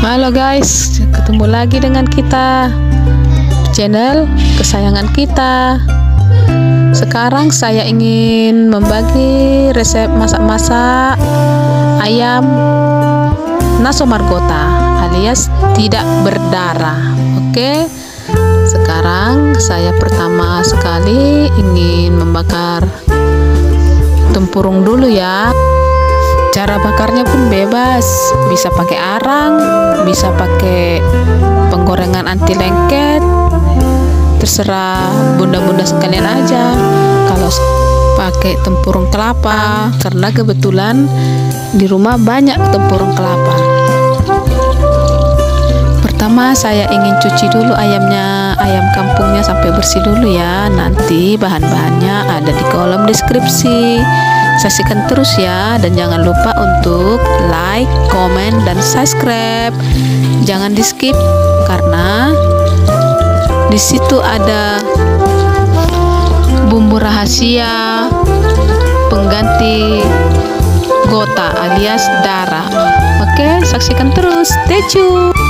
Halo guys, ketemu lagi dengan kita, channel kesayangan kita. Sekarang saya ingin membagi resep masak-masak ayam naso margota alias tidak berdarah. Oke, sekarang saya pertama sekali ingin membakar tempurung dulu ya. Cara bakarnya pun bebas, bisa pakai arang, bisa pakai penggorengan anti lengket, terserah bunda-bunda sekalian aja. Kalau pakai tempurung kelapa, karena kebetulan di rumah banyak tempurung kelapa. Pertama saya ingin cuci dulu ayamnya, ayam kampungnya sampai bersih dulu ya. Nanti bahan-bahannya ada di kolom deskripsi. Saksikan terus ya, dan jangan lupa untuk like, komen, dan subscribe. Jangan di skip karena di situ ada bumbu rahasia pengganti gota alias darah. Oke, saksikan terus. Stay tune.